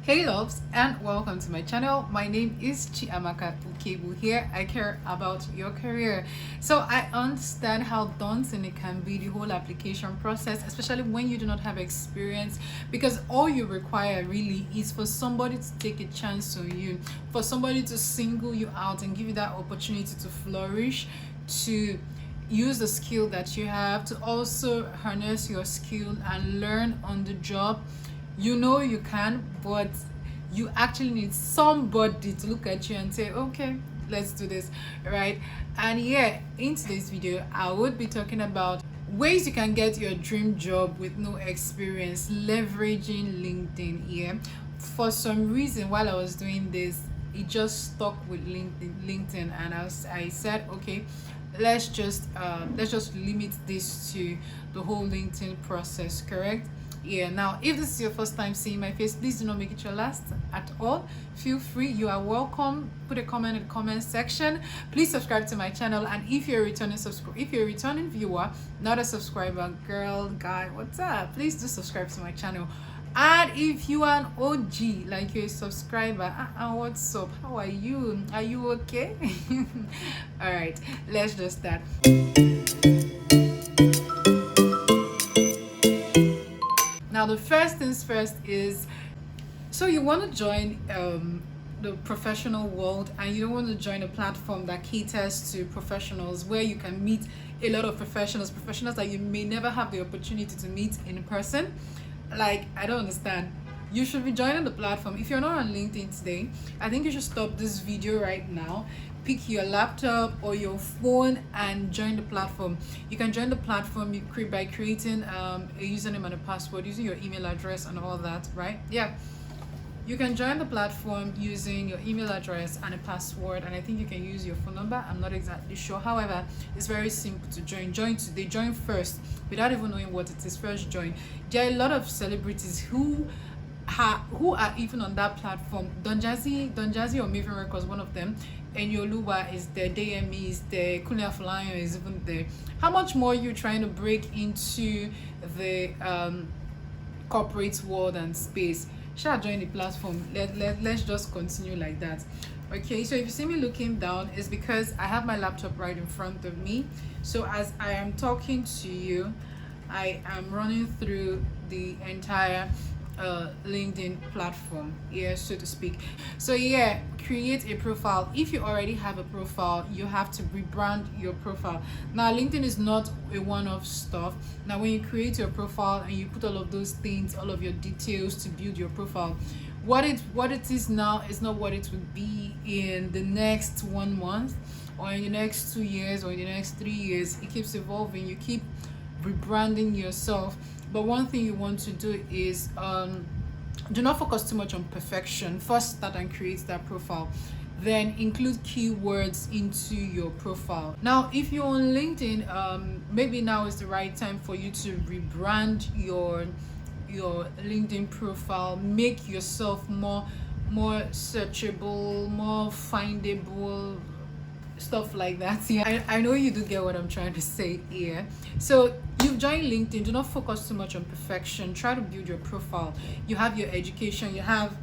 Hey loves, and welcome to my channel. My name is Chiamaka Ukebu. Here I care about your career. So I understand how daunting it can be, the whole application process, especially when you do not have experience, because all you require really is for somebody to take a chance on you, for somebody to single you out and give you that opportunity to flourish, to use the skill that you have, to also harness your skill and learn on the job. You know you can, but you actually need somebody to look at you and say, okay, let's do this, right? And yeah, in today's video I would be talking about ways you can get your dream job with no experience, leveraging LinkedIn. Yeah, for some reason while I was doing this, it just stuck with LinkedIn, and I said, okay, let's just limit this to the whole LinkedIn process, correct? Yeah, now if this is your first time seeing my face, please do not make it your last at all. Feel free, you are welcome. Put a comment in the comment section. Please subscribe to my channel, and if you're a returning viewer, not a subscriber, girl, guy, what's up, please do subscribe to my channel. And if you are an OG, like you're a subscriber, what's up, how are you okay? All right, let's just start. Now the first things first is, so you want to join the professional world, and you don't want to join a platform that caters to professionals, where you can meet a lot of professionals that you may never have the opportunity to meet in person. Like, I don't understand. You should be joining the platform. If you're not on LinkedIn today, I think you should stop this video right now, pick your laptop or your phone and join the platform. You can join the platform by creating a username and a password, using your email address and all that, right? Yeah, you can join the platform using your email address and a password, and I think you can use your phone number. I'm not exactly sure. However, it's very simple to join. They join first without even knowing what it is. First join. There are a lot of celebrities who are even on that platform. Don Jazzy or Maven Records, one of them. Enyoluwa is there, DME is there, Kunle Afolayan is even there. How much more you trying to break into the corporate world and space? Shall join the platform. Let's just continue like that. Okay, so if you see me looking down, it's because I have my laptop right in front of me. So as I am talking to you, I am running through the entire LinkedIn platform, yeah, so to speak. So yeah, create a profile. If you already have a profile, you have to rebrand your profile. Now LinkedIn is not a one-off stuff. Now when you create your profile and you put all of those things, all of your details to build your profile, what it is now is not what it would be in the next 1 month, or in the next 2 years, or in the next 3 years. It keeps evolving. You keep rebranding yourself. But one thing you want to do is do not focus too much on perfection. First start and create that profile, then include keywords into your profile. Now if you're on LinkedIn, maybe now is the right time for you to rebrand your LinkedIn profile, make yourself more searchable, more findable, stuff like that. Yeah, I know you do get what I'm trying to say here. So you've joined LinkedIn. Do not focus too much on perfection. Try to build your profile. You have your education, you have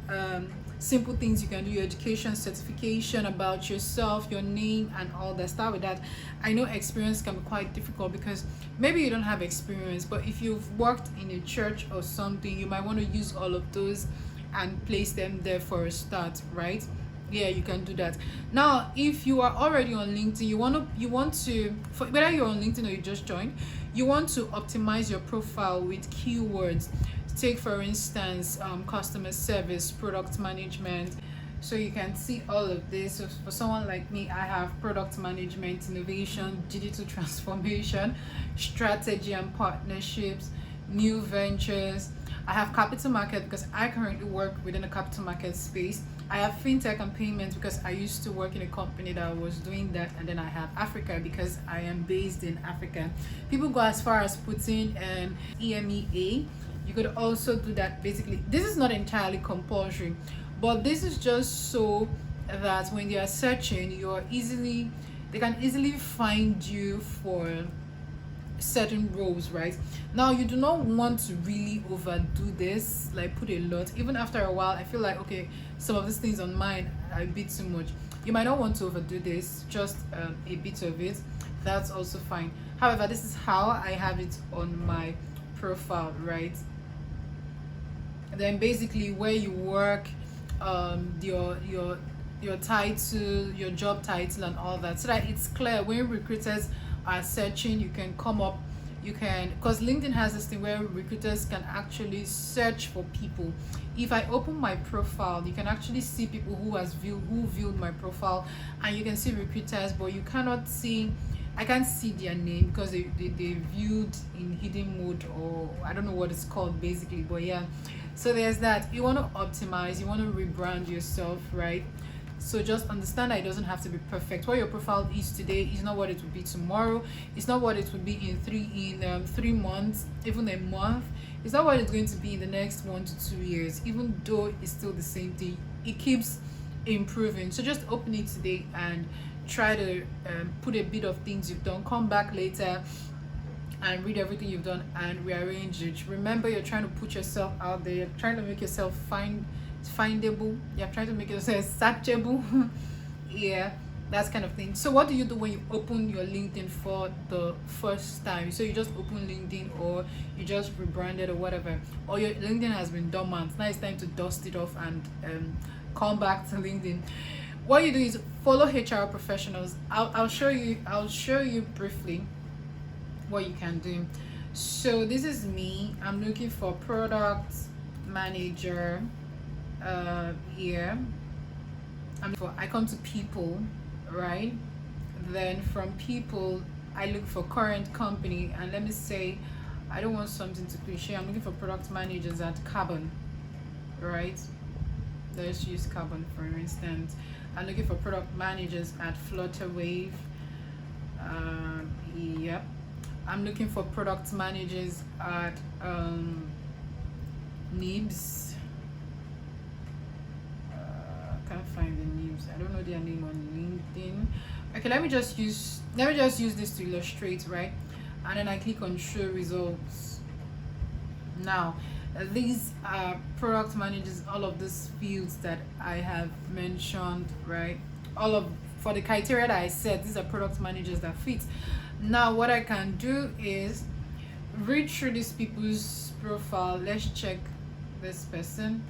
simple things you can do, your education, certification about yourself, your name and all that. Start with that. I know experience can be quite difficult because maybe you don't have experience, but if you've worked in a church or something, you might want to use all of those and place them there for a start, right? Yeah, you can do that. Now if you are already on LinkedIn, you want to, whether you're on LinkedIn or you just joined, you want to optimize your profile with keywords. Take for instance customer service, product management. So you can see all of this. So for someone like me, I have product management, innovation, digital transformation, strategy and partnerships, new ventures. I have capital market because I currently work within a capital market space. I have fintech and payments because I used to work in a company that was doing that. And then I have Africa because I am based in Africa. People go as far as putting EMEA. You could also do that. Basically, this is not entirely compulsory, but this is just so that when they are searching, they can easily find you for certain roles, right? Now you do not want to really overdo this, like put a lot. Even after a while, I feel like okay, some of these things on mine are a bit too much. You might not want to overdo this, just a bit of it. That's also fine. However, this is how I have it on my profile, right? And then basically where you work, your title, your job title, and all that, so that it's clear when recruiters are searching. You can come up, you can, because LinkedIn has this thing where recruiters can actually search for people. If I open my profile, you can actually see people who viewed my profile, and you can see recruiters, but you cannot see, I can't see their name because they viewed in hidden mode, or I don't know what it's called basically, but yeah. So there's that. You want to optimize, you want to rebrand yourself, right? So just understand that it doesn't have to be perfect. What your profile is today is not what it will be tomorrow. It's not what it will be in 3 months, even a month. It's not what it's going to be in the next 1 to 2 years. Even though it's still the same thing, it keeps improving. So just open it today and try to put a bit of things you've done. Come back later and read everything you've done and rearrange it. Remember, you're trying to put yourself out there. You're trying to make yourself findable. You're trying to make yourself searchable. Yeah, that's kind of thing. So what do you do when you open your LinkedIn for the first time? So you just open LinkedIn, or you just rebranded or whatever, or your LinkedIn has been dormant. Now it's time to dust it off and come back to LinkedIn. What you do is follow HR professionals. I'll show you briefly what you can do. So this is me. I'm looking for product manager here. I come to people, right? Then from people I look for current company, and let me say I don't want something too cliche. I'm looking for product managers at Carbon, right? Let's use Carbon for instance. I'm looking for product managers at Flutterwave. Yep. I'm looking for product managers at Nibs. Can't find the names. I don't know their name on LinkedIn. Okay, let me just use this to illustrate, right? And then I click on show results. Now these are product managers, all of these fields that I have mentioned, right? All of, for the criteria that I said, these are product managers that fit. Now what I can do is read through these people's profile. Let's check this person,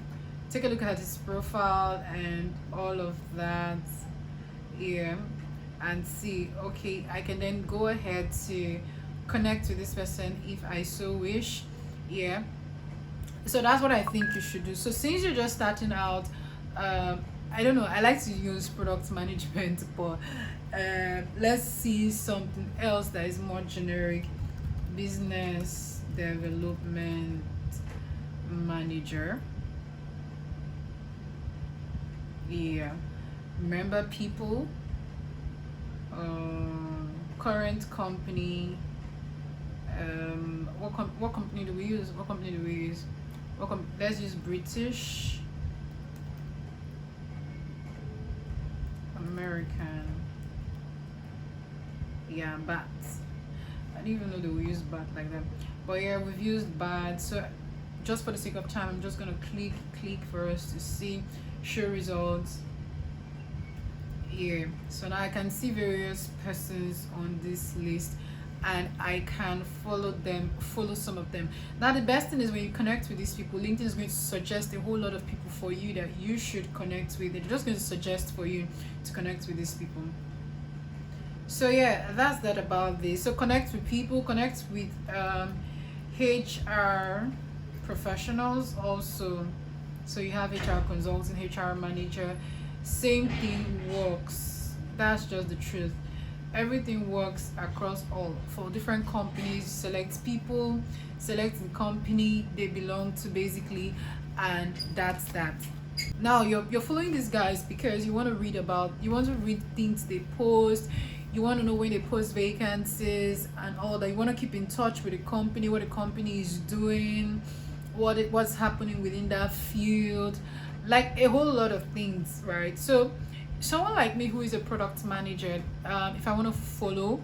take a look at his profile and all of that here, and see, okay, I can then go ahead to connect with this person if I so wish. Yeah, so that's what I think you should do. So since you're just starting out, I don't know, I like to use product management, but let's see something else that is more generic. Business development manager. Yeah, remember people, current company. What company do we use? Let's use British, American. Yeah, bats. I didn't even know they would use bat like that. But yeah, we've used bat. So just for the sake of time, I'm just gonna click for us to see show results here. So now I can see various persons on this list, and I can follow some of them. Now the best thing is when you connect with these people, LinkedIn is going to suggest a whole lot of people for you that you should connect with. They're just going to suggest for you to connect with these people. So yeah, that's that about this. So connect with people, connect with HR professionals also. So you have HR consultant, HR manager, same thing works. That's just the truth. Everything works across all. For different companies, select people, select the company they belong to basically, and that's that. Now you're following these guys because you want to read things they post. You want to know when they post vacancies and all that. You want to keep in touch with the company, what the company is doing, what's happening within that field, like a whole lot of things, right? So someone like me who is a product manager, if I want to follow,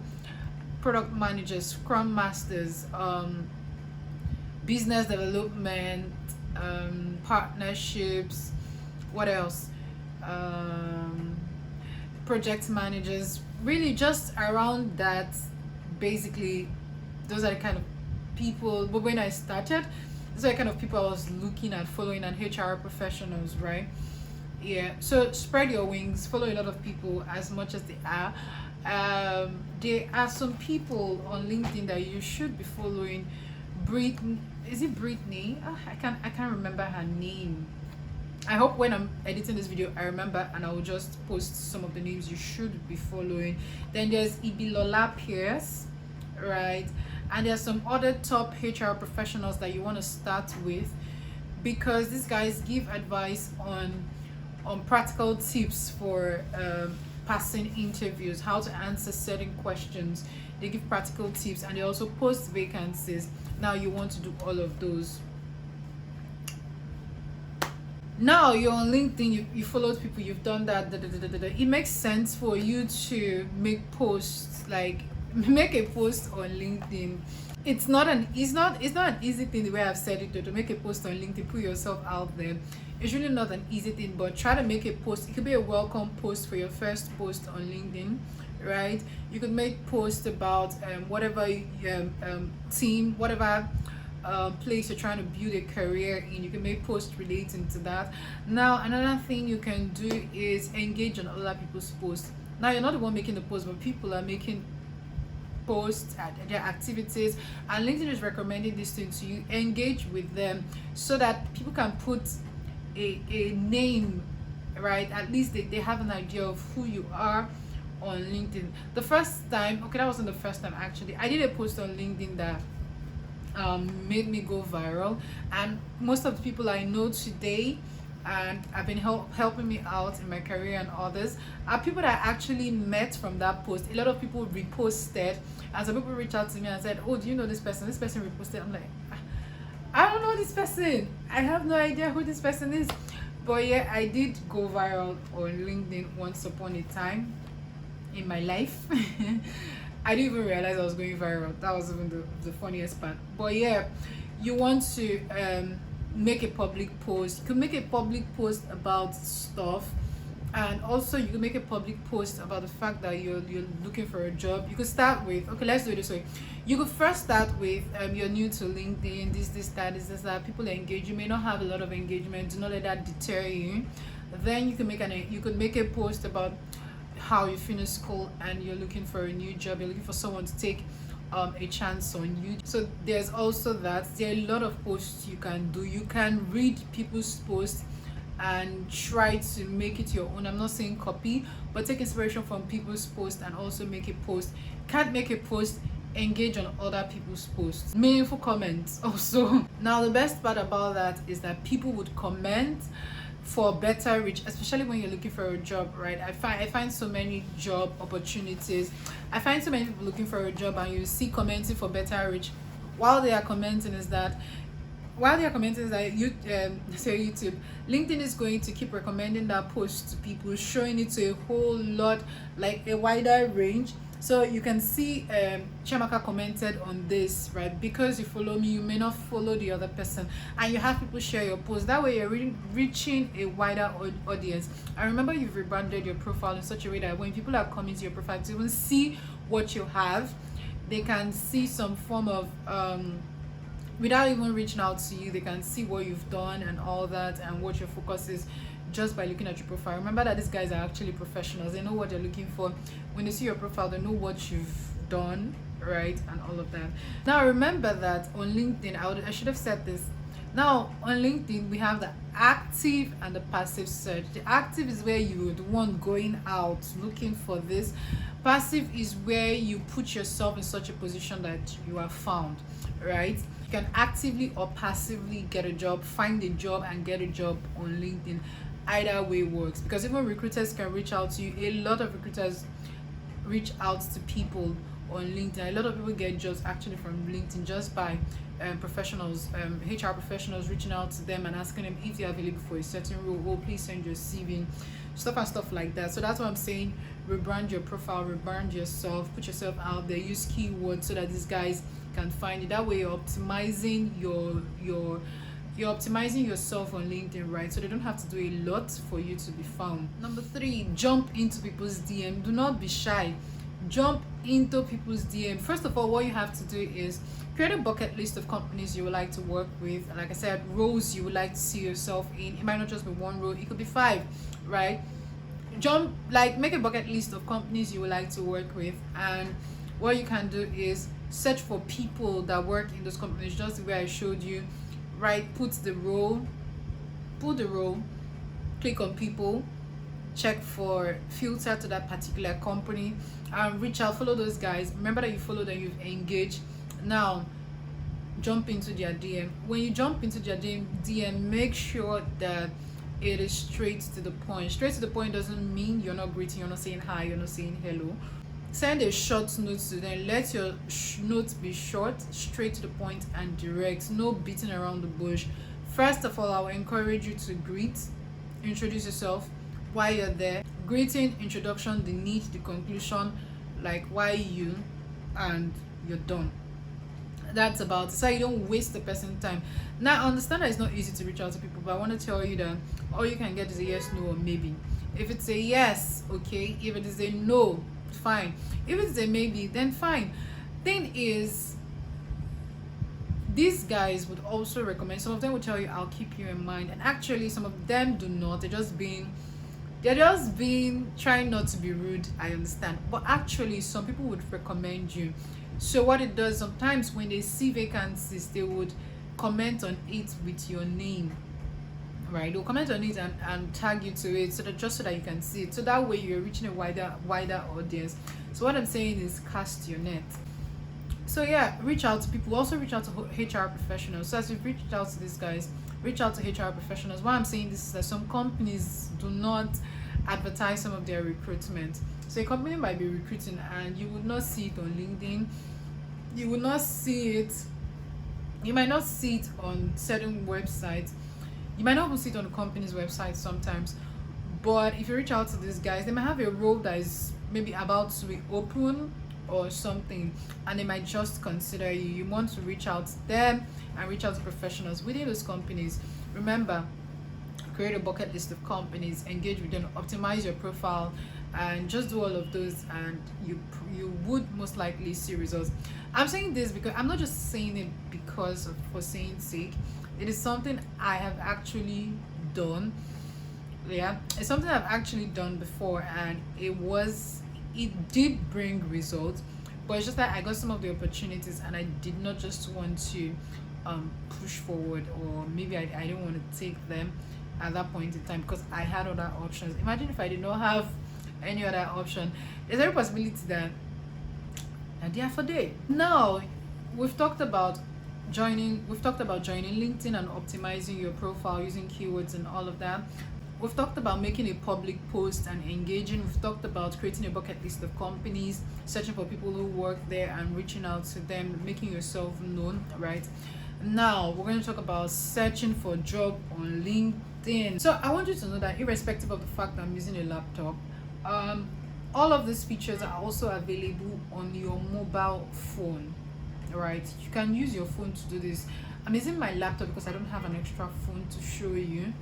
product managers, scrum masters, business development, partnerships, what else, um, project managers, really just around that. Basically, those are the kind of people. But when I started, those are the kind of people I was looking at following, and HR professionals, right? Yeah, so spread your wings, follow a lot of people as much as they are. There are some people on LinkedIn that you should be following. Britney, is it Brittany? I can't remember her name. I hope when I'm editing this video I remember, and I will just post some of the names you should be following. Then there's Ibilola Pierce, right? And there's some other top HR professionals that you want to start with, because these guys give advice on practical tips for passing interviews, how to answer certain questions. They give practical tips, and they also post vacancies. Now you want to do all of those. Now you're on LinkedIn, you followed people, you've done that, it makes sense for you to make posts, like make a post on LinkedIn. It's not an easy thing, the way I've said it, to make a post on LinkedIn, put yourself out there. It's really not an easy thing, but try to make a post. It could be a welcome post for your first post on LinkedIn, right? You could make posts about whatever team, whatever place you're trying to build a career in. You can make posts relating to that. Now another thing you can do is engage on other people's posts. Now you're not the one making the post, but people are making posts at their activities, and LinkedIn is recommending this thing to you. Engage with them so that people can put a name, right? At least they have an idea of who you are on LinkedIn. The first time, okay, that wasn't the first time actually, I did a post on LinkedIn that made me go viral, and most of the people I know today and have been helping me out in my career and others are people that I actually met from that post. A lot of people reposted, and some people reached out to me and said, oh, do you know this person? This person reposted. I'm like, I don't know this person. I have no idea who this person is. But yeah, I did go viral on LinkedIn once upon a time in my life. I didn't even realize I was going viral. That was even the funniest part. But yeah, you want to make a public post. You can make a public post about stuff, and also you can make a public post about the fact that you're looking for a job. You could start with, okay, let's do it this way. You could first start with you're new to LinkedIn, this that people engage. You may not have a lot of engagement. Do not let that deter you. Then you could make a post about how you finished school and you're looking for a new job. You're looking for someone to take a chance on you. So there's also that. There are a lot of posts you can do. You can read people's posts and try to make it your own. I'm not saying copy, but take inspiration from people's posts and also make a post. Can't make a post, engage on other people's posts. Meaningful comments also. Now the best part about that is that people would comment for better reach, especially when you're looking for a job, right? I find so many job opportunities. I find so many people looking for a job, and you see commenting for better reach. While they are commenting is that you say YouTube, LinkedIn is going to keep recommending that post to people, showing it to a whole lot, like a wider range. So you can see Chiamaka commented on this, right? Because you follow me, you may not follow the other person, and you have people share your post. That way you're really reaching a wider audience. And remember, you've rebranded your profile in such a way that when people are coming to your profile to even see what you have, they can see some form of without even reaching out to you, they can see what you've done and all that, and what your focus is, just by looking at your profile. Remember that these guys are actually professionals. They know what they're looking for. When they see your profile, they know what you've done, right? And all of that. Now remember that on LinkedIn, I should have said this. Now on LinkedIn, we have the active and the passive search. The active is where you would want going out looking for this. Passive is where you put yourself in such a position that you are found, right? You can actively or passively get a job, find a job and get a job on LinkedIn. Either way works, because even recruiters can reach out to you. A lot of recruiters reach out to people on LinkedIn. A lot of people get jobs actually from LinkedIn just by professionals, HR professionals, reaching out to them and asking them if they're available for a certain role. Oh, please send your CV, stuff like that. So that's what I'm saying. Rebrand your profile, rebrand yourself, put yourself out there, use keywords so that these guys can find you. That way you're optimizing you're optimizing yourself on LinkedIn, right? So they don't have to do a lot for you to be found. Number 3, jump into people's DM. Do not be shy. Jump into people's DM. First of all, what you have to do is create a bucket list of companies you would like to work with. Like I said, roles you would like to see yourself in. It might not just be one role, it could be 5, right? Make a bucket list of companies you would like to work with, and what you can do is search for people that work in those companies, just the way I showed you, right? Put the role, click on people, check for filter to that particular company, and reach out, follow those guys. Remember that you follow them, you've engaged. Now jump into their DM. When you jump into their DM, make sure that it is straight to the point. Straight to the point doesn't mean you're not greeting, you're not saying hi, you're not saying hello. Send a short note to them. Let your notes be short, straight to the point, and direct. No beating around the bush. First of all, I will encourage you to greet, introduce yourself, why you're there. Greeting, introduction, the need, the conclusion, like why you, and you're done. That's about it. So you don't waste the person's time. Now I understand that it's not easy to reach out to people, but I want to tell you that all you can get is a yes, no, or maybe. If it's a yes, okay. If it is a no, fine. If it's a maybe, then fine. Thing is, these guys would also recommend, some of them will tell you I'll keep you in mind, and actually some of them do not. They're just being trying not to be rude, I understand, but actually some people would recommend you. So what it does, sometimes when they see vacancies, they would comment on it with your name, right? They'll comment on it and tag you to it, so that just so that you can see it, so that way you're reaching a wider audience. So what I'm saying is cast your net. So yeah, reach out to people. Also reach out to HR professionals. So as you've reached out to these guys, reach out to HR professionals. Why I'm saying this is that some companies do not advertise some of their recruitment. So a company might be recruiting and you would not see it on LinkedIn. You would not see it. You might not see it on certain websites. You might not even see it on the company's website sometimes. But if you reach out to these guys, they might have a role that is maybe about to be open or something, and they might just consider you. You want to reach out to them and reach out to professionals within those companies. Remember, create a bucket list of companies, engage with them, optimize your profile, and just do all of those, and you would most likely see results. I'm saying this because I'm not just saying it because of for saying sake. It is something I have actually done. Yeah, it's something I've actually done before, and it did bring results, but it's just that I got some of the opportunities and I did not just want to push forward, or maybe I didn't want to take them at that point in time because I had other options. Imagine if I did not have any other option. There's every possibility that and yeah, for day. Now we've talked about joining LinkedIn and optimizing your profile using keywords and all of that. We've talked about making a public post and engaging. We've talked about creating a bucket list of companies, searching for people who work there and reaching out to them, making yourself known, right? Now we're going to talk about searching for a job on LinkedIn. So I want you to know that irrespective of the fact that I'm using a laptop, all of these features are also available on your mobile phone, right? You can use your phone to do this. I'm using my laptop because I don't have an extra phone to show you,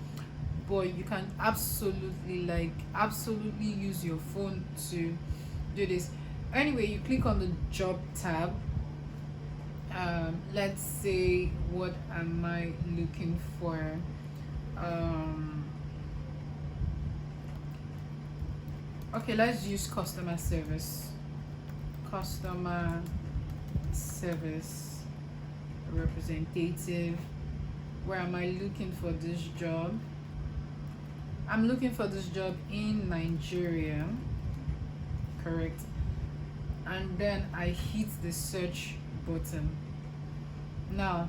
but you can absolutely use your phone to do this. Anyway, you click on the job tab. Let's say, what am I looking for? Okay, let's use customer service representative. Where am I looking for this job? I'm looking for this job in Nigeria, correct? And then I hit the search button. Now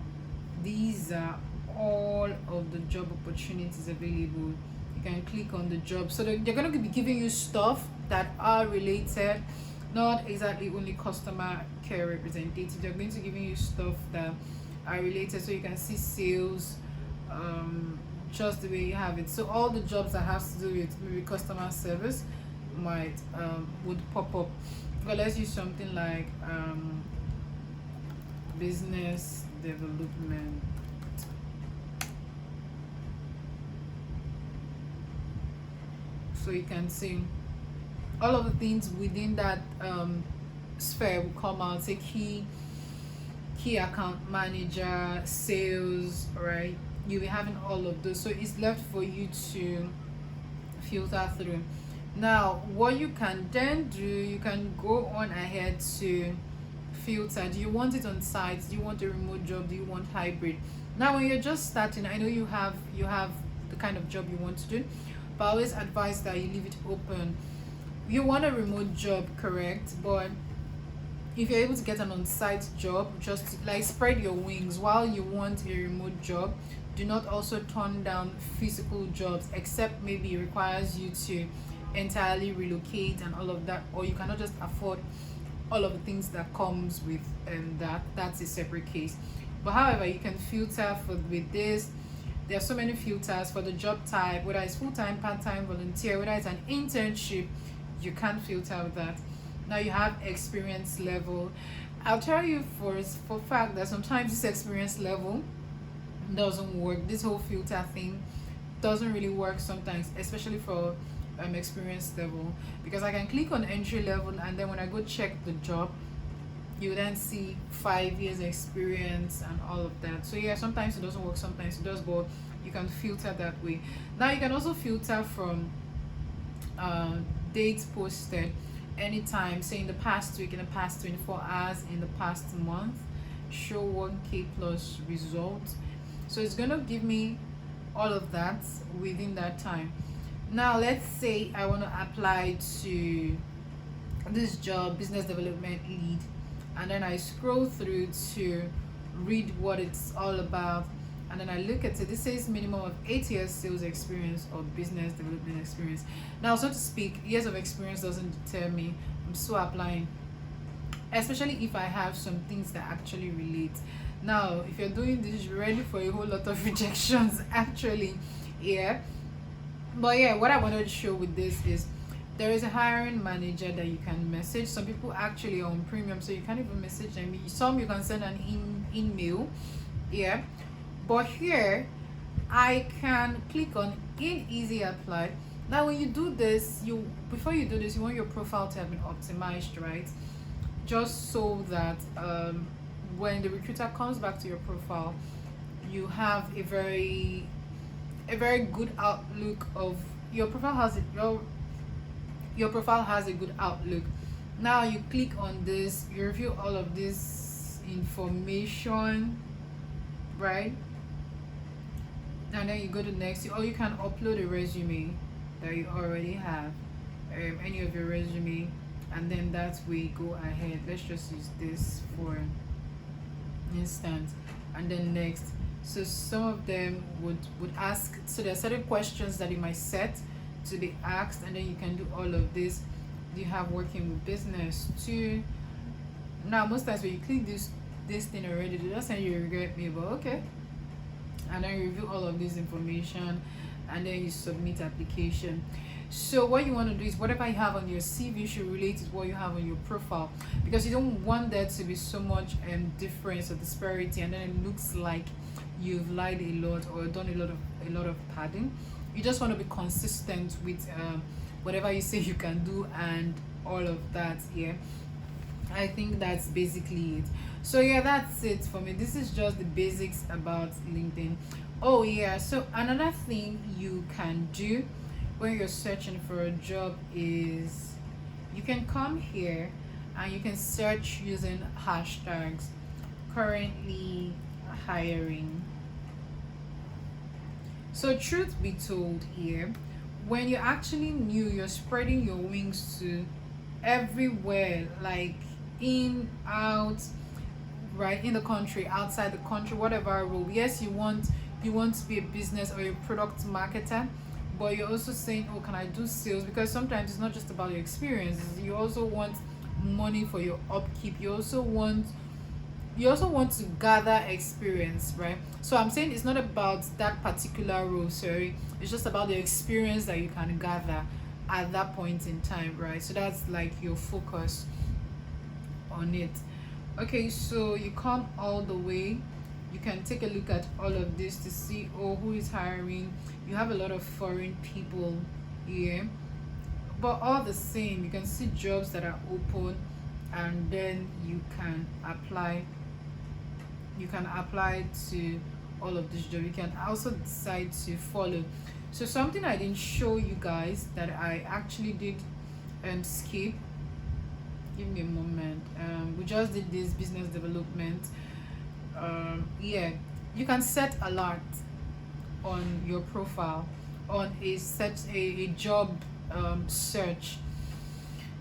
these are all of the job opportunities available. You can click on the job, so they're going to be giving you stuff that are related, not exactly only customer care representative. They're going to giving you stuff that are related. So you can see sales, just the way you have it. So all the jobs that has to do with maybe customer service might would pop up. But let's use something like business development. So you can see all of the things within that sphere will come out. Say key account manager, sales, right? You'll be having all of those. So it's left for you to filter through. Now, what you can then do, you can go on ahead to filter. Do you want it on site? Do you want a remote job? Do you want hybrid? Now, when you're just starting, I know you have the kind of job you want to do, but I always advise that you leave it open. You want a remote job, correct? But if you're able to get an on-site job, just like spread your wings. While you want a remote job, do not also turn down physical jobs, except maybe it requires you to entirely relocate and all of that, or you cannot just afford all of the things that comes with that's a separate case. But however, you can filter for with this. There are so many filters for the job type, whether it's full-time, part-time, volunteer, whether it's an internship. You can filter with that. Now you have experience level. I'll tell you for fact that sometimes this experience level doesn't work. This whole filter thing doesn't really work sometimes, especially for experience level, because I can click on entry level, and then when I go check the job, you then see 5 years experience and all of that. So yeah, sometimes it doesn't work, sometimes it does, but you can filter that way. Now you can also filter from dates posted anytime, say in the past week, in the past 24 hours, in the past month, show 1k plus results. So it's gonna give me all of that within that time. Now let's say I want to apply to this job, business development lead, and then I scroll through to read what it's all about, and then I look at it. This says minimum of 8 years sales experience or business development experience. Now, so to speak, years of experience doesn't deter me. I'm still applying, especially if I have some things that actually relate. Now, if you're doing this, you're ready for a whole lot of rejections actually. Yeah, but yeah, what I wanted to show with this is there is a hiring manager that you can message. Some people actually are on premium, so you can't even message them. Some you can send an email. Yeah, but here I can click on in easy apply. Now when you do this, before you do this, you want your profile to have been optimized, right? Just so that when the recruiter comes back to your profile, you have a very good outlook of your profile. Your profile has a good outlook. Now you click on this, you review all of this information, right? And then you go to next, or you can upload a resume that you already have, any of your resume, and then that way go ahead. Let's just use this for instance, and then next. So some of them would ask, so there are certain questions that you might set to be asked, and then you can do all of this. Do you have working with business too? Now most times when you click this thing already, they just say you regret me, but okay. And then you review all of this information, and then you submit application. So what you want to do is whatever you have on your CV should relate to what you have on your profile, because you don't want there to be so much difference or disparity, and then it looks like you've lied a lot or done a lot of padding. You just want to be consistent with whatever you say you can do and all of that. Yeah, I think that's basically it. So yeah, that's it for me. This is just the basics about LinkedIn. Oh yeah, so another thing you can do when you're searching for a job is you can come here and you can search using hashtags. Currently hiring. So truth be told here, when you're actually new, you're spreading your wings to everywhere, like in, out, right, in the country, outside the country, whatever role. Yes, you want to be a business or a product marketer, but you're also saying, oh, can I do sales? Because sometimes it's not just about your experiences. You also want money for your upkeep. You also want you also want to gather experience, right? So I'm saying it's not about that particular role, sorry, it's just about the experience that you can gather at that point in time, right? So that's like your focus on it. Okay, so you come all the way, you can take a look at all of this to see, oh, who is hiring. You have a lot of foreign people here, but all the same, you can see jobs that are open, and then you can apply to all of this job. You can also decide to follow. So something I didn't show you guys that I actually did skip, give me a moment. We just did this business development. Yeah, you can set alert on your profile on a job search.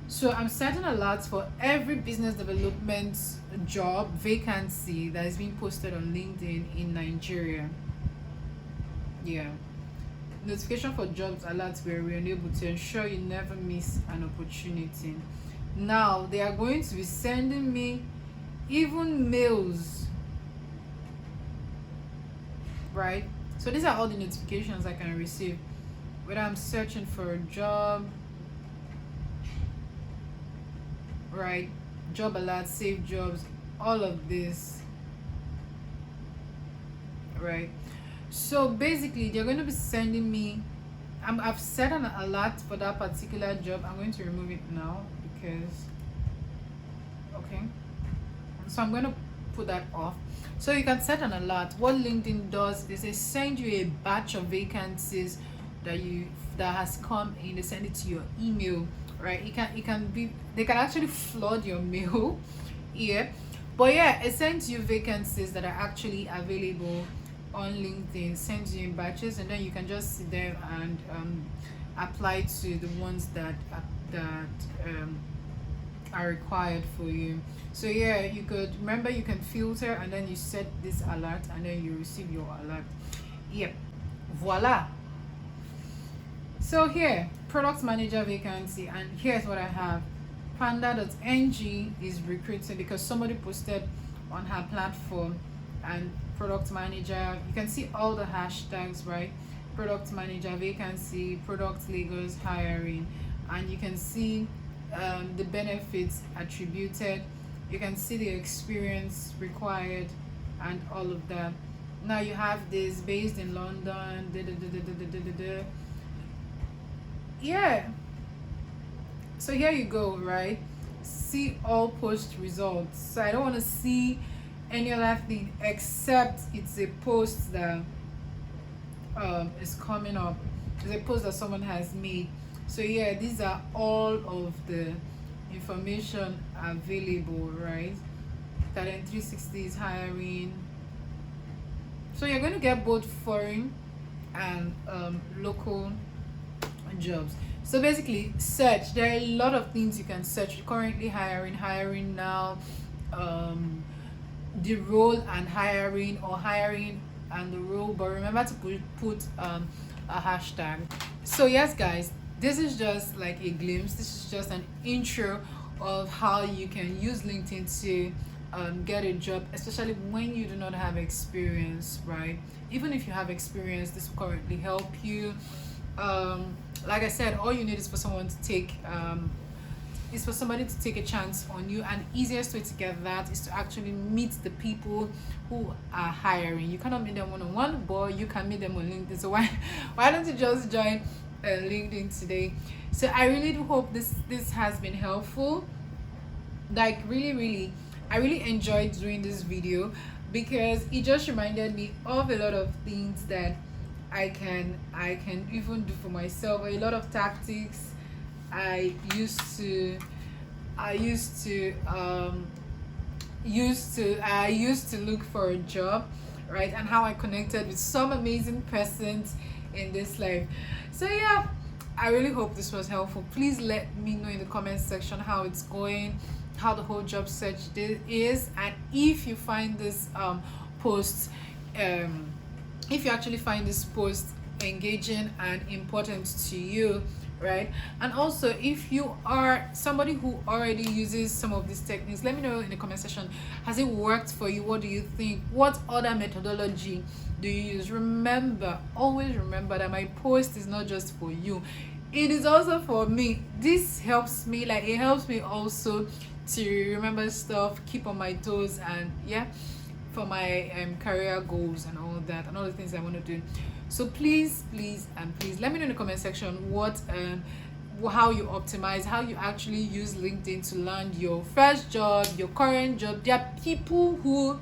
So I'm setting alerts for every business development job vacancy that is being posted on LinkedIn in Nigeria. Yeah. Notification for jobs alerts were enabled to ensure you never miss an opportunity. Now they are going to be sending me even mails, right? So these are all the notifications I can receive, whether I'm searching for a job, right? Job alerts, save jobs, all of this, right? So basically they're going to be sending me, I've set an alert for that particular job. I'm going to remove it now because, okay, so I'm going to put that off. So you can set an alert. What LinkedIn does is they send you a batch of vacancies that has come in. They send it to your email, right? They can actually flood your mail here, but yeah, it sends you vacancies that are actually available on LinkedIn, sends you in batches, and then you can just sit there and apply to the ones that are required for you. So yeah, you can filter, and then you set this alert, and then you receive your alert. Yep, voila. So here, product manager vacancy, and here's what I have. Panda.ng is recruiting because somebody posted on her platform, and product manager, you can see all the hashtags, right? Product manager vacancy, product Lagos hiring, and you can see the benefits attributed, you can see the experience required, and all of that. Now you have this based in London, yeah. So here you go, right? See all post results. So I don't want to see any other thing except it's a post that is coming up. It's a post that someone has made. So yeah, these are all of the information available, right? Talent 360 is hiring. So you're going to get both foreign and local jobs. So basically, search. There are a lot of things you can search. Currently hiring now, the role and hiring, or hiring and the role. But remember to put a hashtag. So yes, guys, this is just like a glimpse. This is just an intro of how you can use LinkedIn to get a job, especially when you do not have experience, right? Even if you have experience, this will currently help you. Like I said, all you need is for someone to take for somebody to take a chance on you, and easiest way to get that is to actually meet the people who are hiring. You cannot meet them one-on-one, but you can meet them on LinkedIn. So why don't you just join LinkedIn today? So I really do hope this has been helpful. Like really, I really enjoyed doing this video because it just reminded me of a lot of things that I can even do for myself. A lot of tactics I used to look for a job, right? And how I connected with some amazing persons in this life. So yeah, I really hope this was helpful. Please let me know in the comment section how it's going, how the whole job search is, and if you find this post if you actually find this post engaging and important to you, right? And also, if you are somebody who already uses some of these techniques, let me know in the comment section. Has it worked for you? What do you think? What other methodology do you use? Remember, always remember that my post is not just for you, it is also for me. This helps me, like it helps me also to remember stuff, keep on my toes, and yeah, for my career goals and all that and all the things I want to do. So please, please, and please let me know in the comment section what how you optimize, how you actually use LinkedIn to land your first job, your current job. There are people who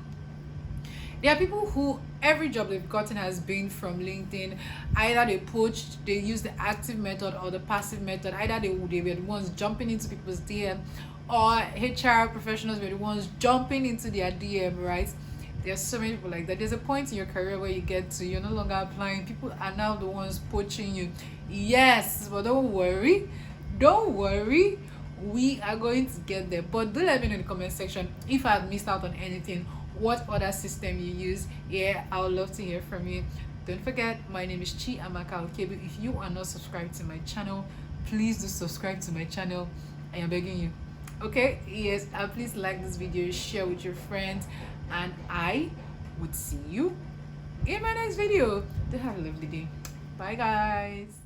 every job they've gotten has been from LinkedIn. Either they poached, they use the active method or the passive method. Either they were the ones jumping into people's DM, or HR professionals were the ones jumping into their DM, right? There's so many people like that. There's a point in your career where you get to, you're no longer applying. People are now the ones poaching you. Yes, but don't worry. Don't worry. We are going to get there. But do let me know in the comment section if I've missed out on anything, what other system you use. Yeah, I would love to hear from you. Don't forget, my name is Chi Amaka Okebu. If you are not subscribed to my channel, please do subscribe to my channel. I am begging you. Okay, yes, and please like this video, share with your friends, and I would see you in my next video. Do have a lovely day. Bye guys.